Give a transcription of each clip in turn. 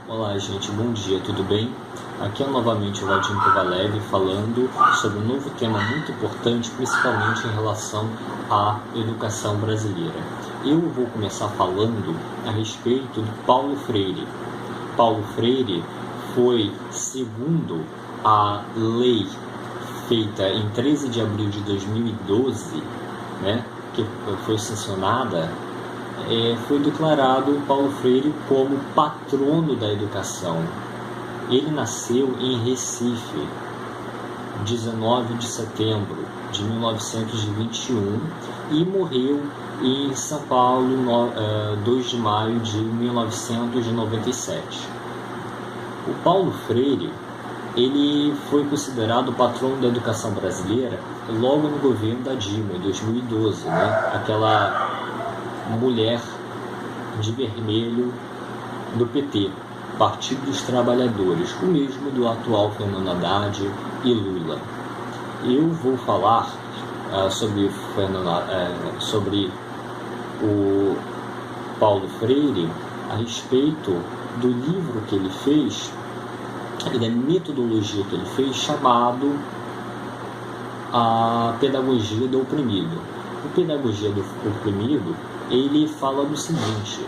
Olá, gente, bom dia, tudo bem? Aqui é novamente o Valdir Kovalev falando sobre um novo tema muito importante, principalmente em relação à educação brasileira. Eu vou começar falando a respeito do Paulo Freire. Paulo Freire foi, segundo a lei feita em 13 de abril de 2012, que foi sancionada, foi declarado Paulo Freire como patrono da educação. Ele nasceu em Recife, 19 de setembro de 1921, e morreu em São Paulo, 2 de maio de 1997. O Paulo Freire, ele foi considerado o patrono da educação brasileira logo no governo da Dilma, em 2012, aquela mulher de vermelho do PT, Partido dos Trabalhadores, o mesmo do atual Fernando Haddad e Lula. Eu vou falar sobre o Paulo Freire a respeito do livro que ele fez e da metodologia que ele fez, chamado A Pedagogia do Oprimido. O Pedagogia do Oprimido, ele fala do seguinte: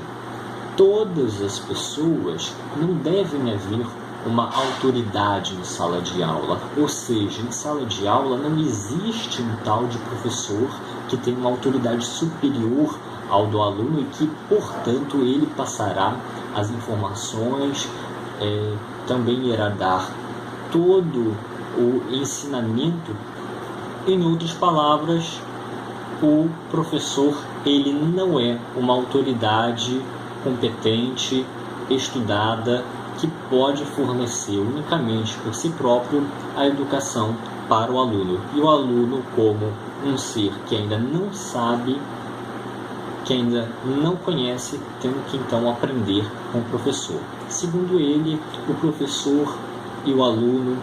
todas as pessoas não devem haver uma autoridade em sala de aula, ou seja, em sala de aula não existe um tal de professor que tem uma autoridade superior ao do aluno e que, portanto, ele passará as informações, também irá dar todo o ensinamento. Em outras palavras, o professor, ele não é uma autoridade competente, estudada, que pode fornecer unicamente por si próprio a educação para o aluno. E o aluno, como um ser que ainda não sabe, que ainda não conhece, tem que então aprender com o professor. Segundo ele, o professor e o aluno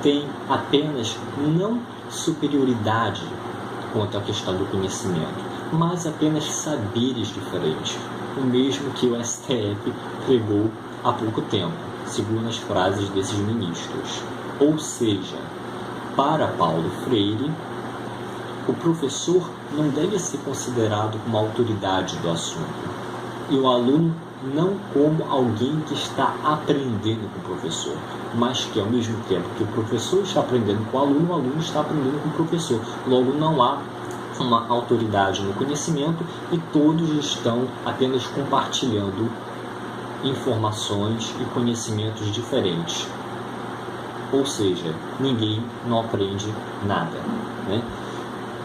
têm apenas não superioridade quanto à questão do conhecimento, mas apenas saberes diferentes, o mesmo que o STF pregou há pouco tempo, segundo as frases desses ministros. Ou seja, para Paulo Freire, o professor não deve ser considerado como autoridade do assunto, e o aluno não como alguém que está aprendendo com o professor, mas que ao mesmo tempo que o professor está aprendendo com o aluno está aprendendo com o professor. Logo, não há uma autoridade no conhecimento e todos estão apenas compartilhando informações e conhecimentos diferentes. Ou seja, ninguém não aprende nada,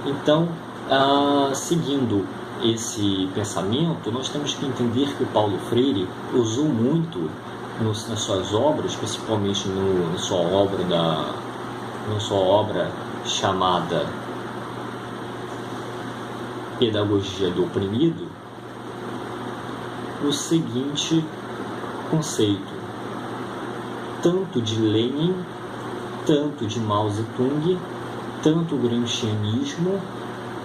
Então, seguindo esse pensamento, nós temos que entender que o Paulo Freire usou muito nas suas obras, principalmente na sua obra chamada Pedagogia do Oprimido, o seguinte conceito: tanto de Lenin, tanto de Mao Zedong, tanto o gramscianismo,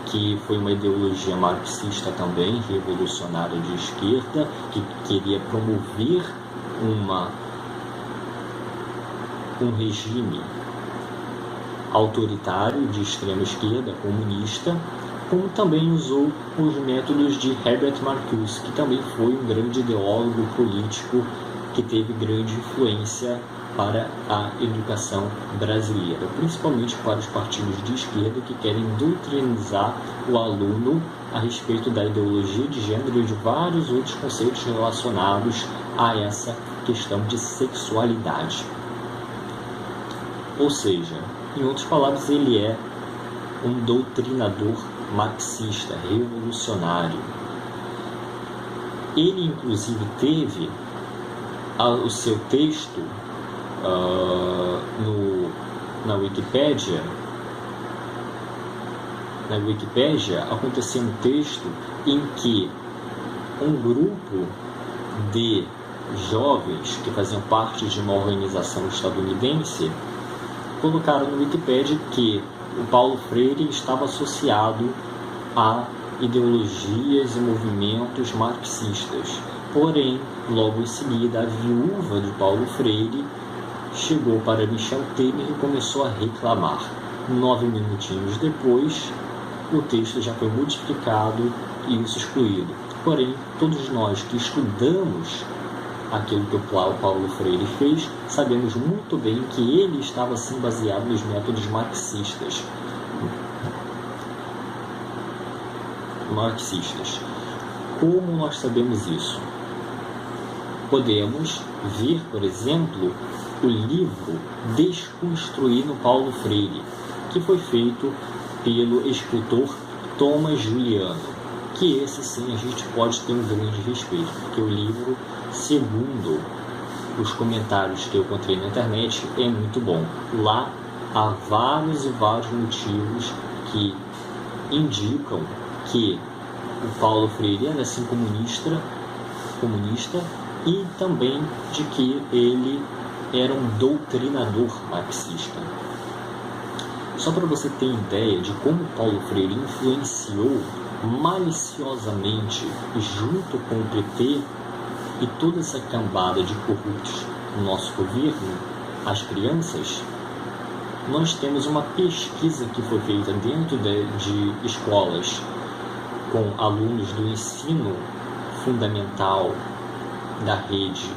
que foi uma ideologia marxista também, revolucionária de esquerda, que queria promover um regime autoritário de extrema esquerda, comunista, como também usou os métodos de Herbert Marcuse, que também foi um grande ideólogo político que teve grande influência para a educação brasileira, principalmente para os partidos de esquerda que querem doutrinizar o aluno a respeito da ideologia de gênero e de vários outros conceitos relacionados a essa questão de sexualidade. Ou seja, em outras palavras, ele é um doutrinador marxista, revolucionário. Ele, inclusive, teve o seu texto na Wikipédia, aconteceu um texto em que um grupo de jovens que faziam parte de uma organização estadunidense colocaram no Wikipédia que o Paulo Freire estava associado à ideologias e movimentos marxistas. Porém, logo em seguida, a viúva de Paulo Freire chegou para Michel Temer e começou a reclamar. 9 minutinhos depois, o texto já foi modificado e isso excluído. Porém, todos nós que estudamos aquilo que o Paulo Freire fez, sabemos muito bem que ele estava sim baseado nos métodos marxistas. Como nós sabemos isso? Podemos ver, por exemplo, o livro Desconstruindo Paulo Freire, que foi feito pelo escritor Thomas Juliano, que esse sim a gente pode ter um grande respeito, porque o livro, segundo os comentários que eu encontrei na internet, é muito bom. Lá há vários e vários motivos que indicam que o Paulo Freire era assim comunista e também de que ele era um doutrinador marxista. Só para você ter ideia de como Paulo Freire influenciou maliciosamente junto com o PT e toda essa cambada de corruptos no nosso governo, as crianças, nós temos uma pesquisa que foi feita dentro de escolas com alunos do ensino fundamental da rede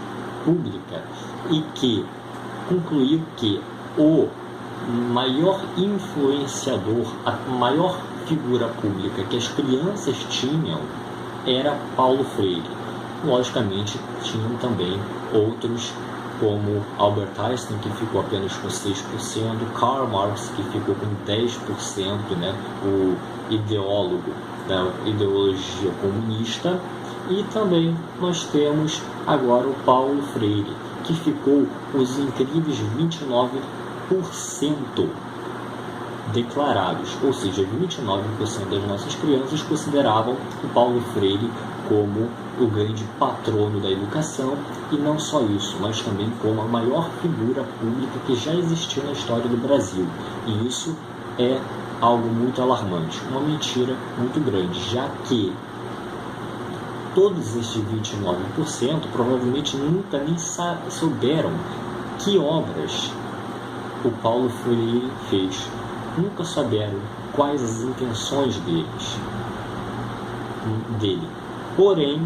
pública e que concluiu que o maior influenciador, a maior figura pública que as crianças tinham era Paulo Freire. Logicamente, tinham também outros como Albert Einstein, que ficou apenas com 6%, Karl Marx, que ficou com 10%, o ideólogo da ideologia comunista, e também nós temos agora o Paulo Freire, que ficou os incríveis 29% declarados, ou seja, 29% das nossas crianças consideravam o Paulo Freire como o grande patrono da educação, e não só isso, mas também como a maior figura pública que já existiu na história do Brasil. E isso é algo muito alarmante, uma mentira muito grande, já que todos estes 29% provavelmente nunca nem souberam que obras o Paulo Freire fez, nunca souberam quais as intenções dele. Porém,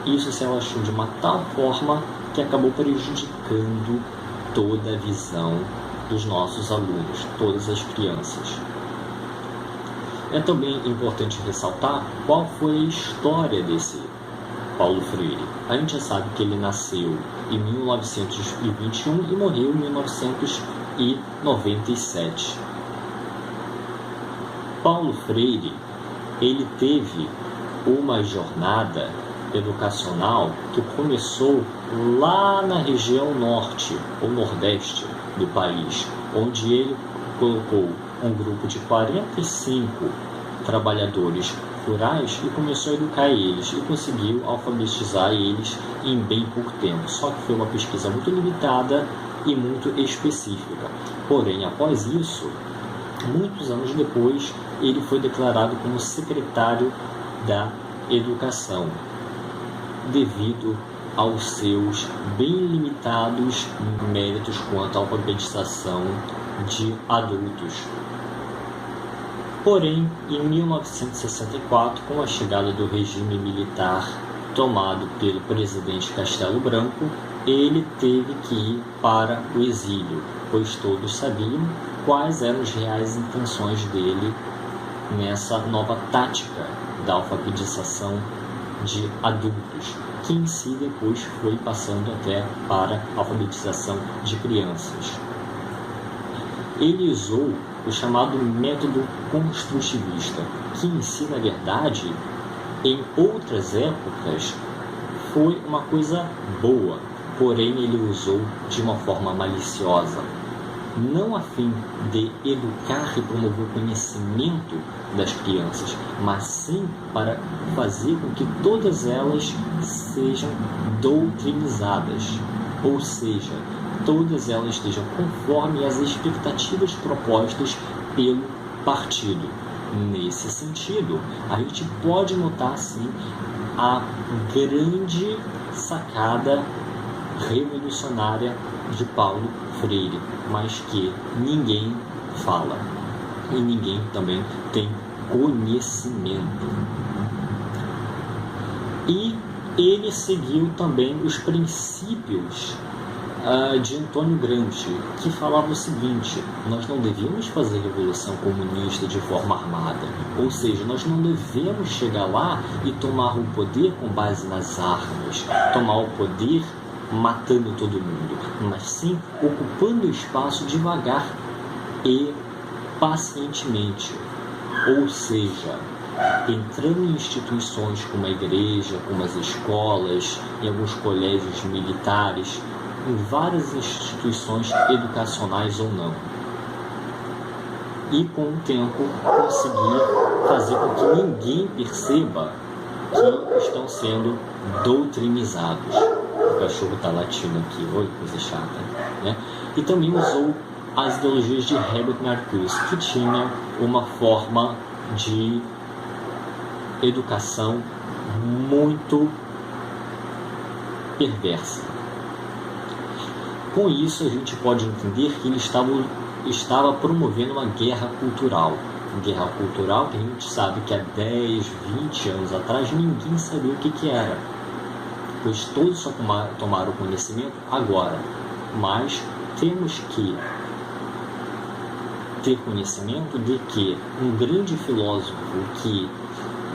isso se alastrou de uma tal forma que acabou prejudicando toda a visão dos nossos alunos, todas as crianças. É também importante ressaltar qual foi a história desse Paulo Freire. A gente já sabe que ele nasceu em 1921 e morreu em 1997. Paulo Freire, ele teve uma jornada educacional que começou lá na região norte ou nordeste do país, onde ele colocou um grupo de 45 trabalhadores rurais e começou a educar eles e conseguiu alfabetizar eles em bem pouco tempo. Só que foi uma pesquisa muito limitada e muito específica. Porém, após isso, muitos anos depois, ele foi declarado como secretário da Educação, devido aos seus bem limitados méritos quanto à alfabetização de adultos. Porém, em 1964, com a chegada do regime militar tomado pelo presidente Castelo Branco, ele teve que ir para o exílio, pois todos sabiam quais eram as reais intenções dele nessa nova tática da alfabetização de adultos, que em si depois foi passando até para a alfabetização de crianças. Ele usou o chamado método construtivista, que em si, na verdade, em outras épocas, foi uma coisa boa, porém ele usou de uma forma maliciosa, não a fim de educar e promover o conhecimento das crianças, mas sim para fazer com que todas elas sejam doutrinizadas, ou seja, todas elas estejam conforme as expectativas propostas pelo partido. Nesse sentido, a gente pode notar sim a grande sacada revolucionária de Paulo Freire, mas que ninguém fala e ninguém também tem conhecimento. E ele seguiu também os princípios de Antônio Gramsci, que falava o seguinte: nós não devíamos fazer revolução comunista de forma armada, ou seja, nós não devemos chegar lá e tomar o poder com base nas armas, tomar o poder matando todo mundo, mas sim ocupando o espaço devagar e pacientemente, ou seja, entrando em instituições como a igreja, como as escolas, em alguns colégios militares, em várias instituições educacionais ou não. E com o tempo conseguir fazer com que ninguém perceba que estão sendo doutrinizados. O cachorro está latindo aqui, oi, coisa chata, né? E também usou as ideologias de Herbert Marcuse, que tinha uma forma de educação muito perversa. Com isso, a gente pode entender que ele estava promovendo uma guerra cultural. Guerra cultural que a gente sabe que há 10, 20 anos atrás ninguém sabia o que era, pois todos só tomaram conhecimento agora. Mas temos que ter conhecimento de que um grande filósofo que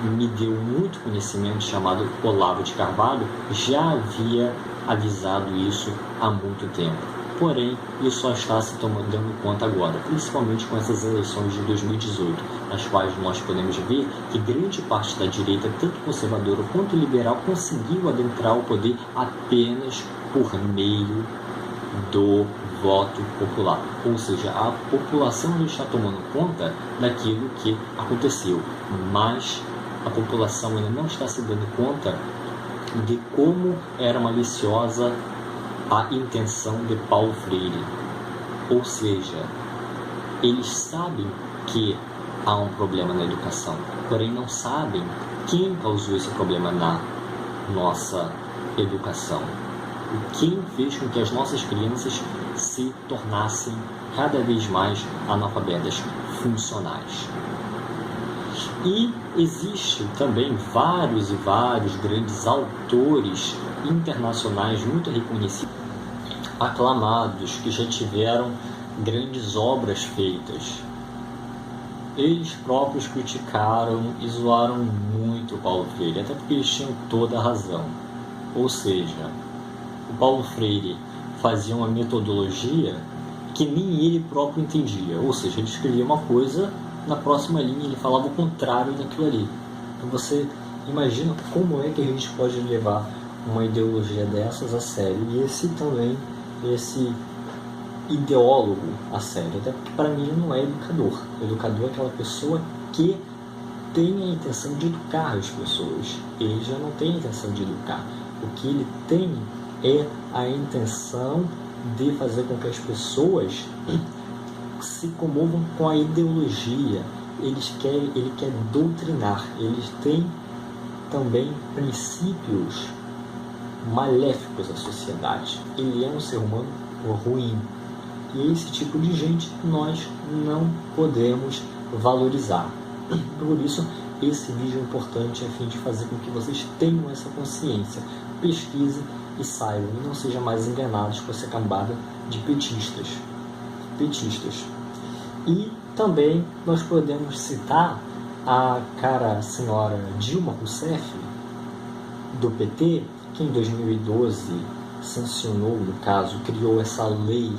me deu muito conhecimento, chamado Olavo de Carvalho, já havia avisado isso há muito tempo. Porém, isso só está se dando conta agora, principalmente com essas eleições de 2018, nas quais nós podemos ver que grande parte da direita, tanto conservadora quanto liberal, conseguiu adentrar o poder apenas por meio do voto popular. Ou seja, a população não está tomando conta daquilo que aconteceu, mas a população ainda não está se dando conta de como era maliciosa a intenção de Paulo Freire. Ou seja, eles sabem que há um problema na educação, porém não sabem quem causou esse problema na nossa educação. E quem fez com que as nossas crianças se tornassem cada vez mais analfabetas funcionais. E existe também vários e vários grandes autores internacionais muito reconhecidos, aclamados, que já tiveram grandes obras feitas. Eles próprios criticaram e zoaram muito o Paulo Freire, até porque eles tinham toda a razão. Ou seja, o Paulo Freire fazia uma metodologia que nem ele próprio entendia. Ou seja, ele escrevia uma coisa, na próxima linha ele falava o contrário daquilo ali. Então você imagina como é que a gente pode levar uma ideologia dessas a sério. E esse ideólogo a sério, até porque para mim ele não é educador. O educador é aquela pessoa que tem a intenção de educar as pessoas. Ele já não tem a intenção de educar. O que ele tem é a intenção de fazer com que as pessoas se comovam com a ideologia. Ele quer doutrinar. Eles têm também princípios maléficos à sociedade. Ele é um ser humano ruim. E esse tipo de gente nós não podemos valorizar. Por isso, esse vídeo é importante a fim de fazer com que vocês tenham essa consciência. Pesquisem e saibam, e não sejam mais enganados com essa cambada de petistas. E também nós podemos citar a senhora Dilma Rousseff, do PT, que em 2012 sancionou, no caso, criou essa lei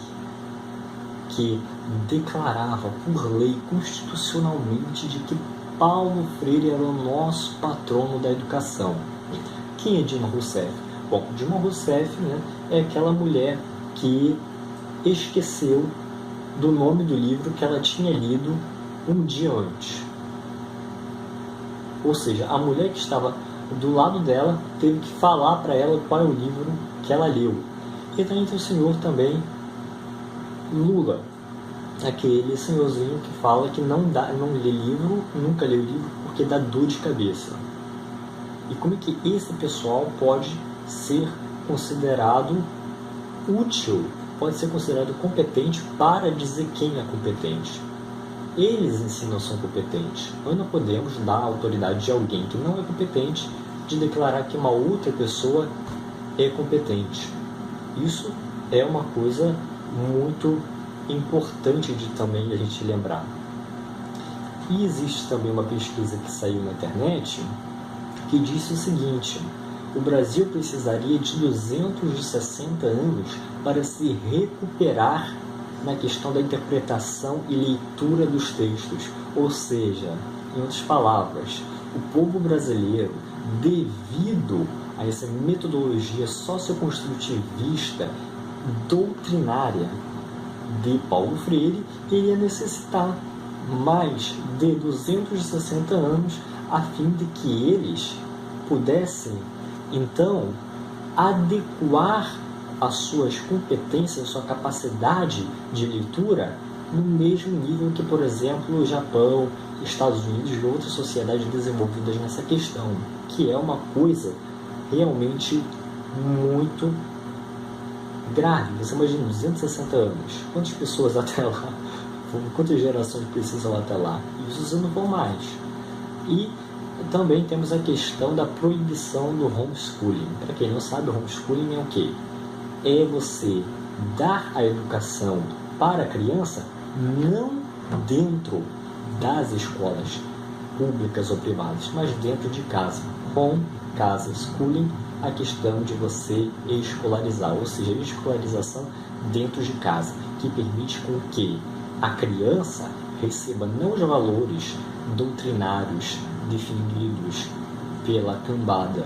que declarava por lei constitucionalmente de que Paulo Freire era o nosso patrono da educação. Quem é Dilma Rousseff? Bom, Dilma Rousseff, né, é aquela mulher que esqueceu do nome do livro que ela tinha lido um dia antes. Ou seja, a mulher que estava do lado dela teve que falar para ela qual é o livro que ela leu. E também tem o senhor também Lula, aquele senhorzinho que fala que não lê livro, nunca lê livro porque dá dor de cabeça. E como é que esse pessoal pode ser considerado útil, pode ser considerado competente para dizer quem é competente? Eles em si não são competentes. Nós não podemos dar a autoridade de alguém que não é competente de declarar que uma outra pessoa é competente. Isso é uma coisa muito importante de também a gente lembrar. E existe também uma pesquisa que saiu na internet que disse o seguinte: o Brasil precisaria de 260 anos para se recuperar na questão da interpretação e leitura dos textos. Ou seja, em outras palavras, o povo brasileiro, devido a essa metodologia socioconstrutivista doutrinária de Paulo Freire, iria necessitar mais de 260 anos a fim de que eles pudessem, então, adequar as suas competências, a sua capacidade de leitura no mesmo nível que, por exemplo, o Japão, Estados Unidos e outras sociedades desenvolvidas nessa questão, que é uma coisa realmente muito grave. Você imagina, 260 anos, quantas pessoas até lá? Quantas gerações precisam até lá? Isso não vão mais. E também temos a questão da proibição do homeschooling. Para quem não sabe, o homeschooling é o quê? É você dar a educação para a criança não dentro das escolas públicas ou privadas, mas dentro de casa. Home, casa, schooling, a questão de você escolarizar, ou seja, a escolarização dentro de casa, que permite com que a criança receba não os valores doutrinários definidos pela cambada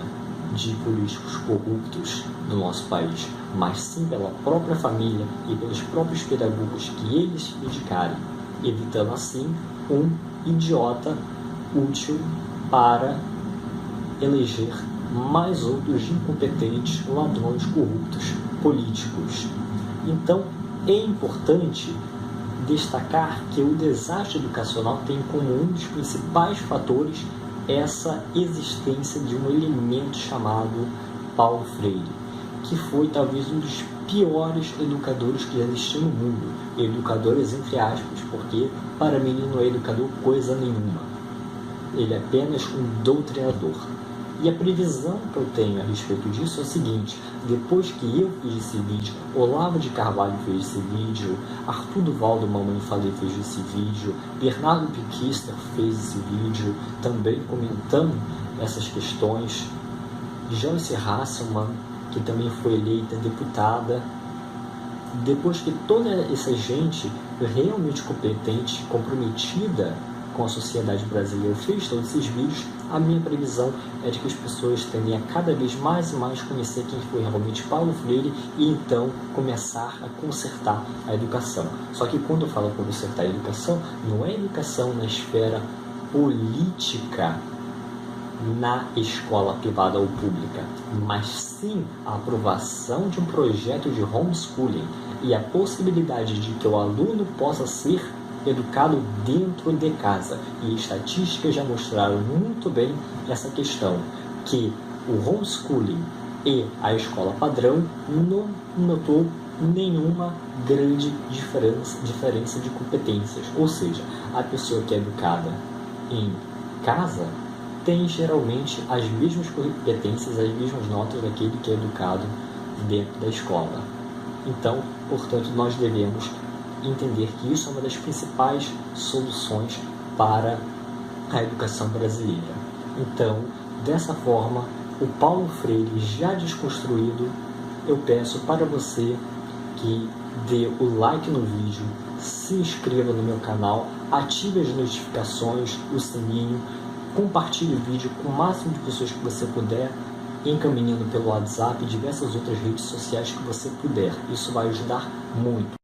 de políticos corruptos do nosso país, mas sim pela própria família e pelos próprios pedagogos que eles indicarem, evitando assim um idiota útil para eleger mais outros incompetentes, ladrões, corruptos, políticos. Então, é importante destacar que o desastre educacional tem como um dos principais fatores essa existência de um elemento chamado Paulo Freire, que foi talvez um dos piores educadores que já existiu no mundo. Educadores entre aspas, porque para mim ele não é educador coisa nenhuma. Ele é apenas um doutrinador. E a previsão que eu tenho a respeito disso é o seguinte: depois que eu fiz esse vídeo, Olavo de Carvalho fez esse vídeo, Arthur Duval do Mamãe Falei fez esse vídeo, Bernardo Piquister fez esse vídeo, também comentando essas questões, Joyce Hasselman, que também foi eleita deputada. Depois que toda essa gente realmente competente, comprometida com a sociedade brasileira fez todos esses vídeos, a minha previsão é de que as pessoas tendem a cada vez mais e mais conhecer quem foi realmente Paulo Freire e então começar a consertar a educação. Só que quando eu falo consertar a educação, não é educação na esfera política, na escola privada ou pública, mas sim a aprovação de um projeto de homeschooling e a possibilidade de que o aluno possa ser educado dentro de casa. E estatísticas já mostraram muito bem essa questão, que o homeschooling e a escola padrão não notou nenhuma grande diferença de competências. Ou seja, a pessoa que é educada em casa tem geralmente as mesmas competências, as mesmas notas daquele que é educado dentro da escola. Então, portanto, nós devemos entender que isso é uma das principais soluções para a educação brasileira. Então, dessa forma, o Paulo Freire já desconstruído, eu peço para você que dê o like no vídeo, se inscreva no meu canal, ative as notificações, o sininho, compartilhe o vídeo com o máximo de pessoas que você puder, encaminhando pelo WhatsApp e diversas outras redes sociais que você puder. Isso vai ajudar muito.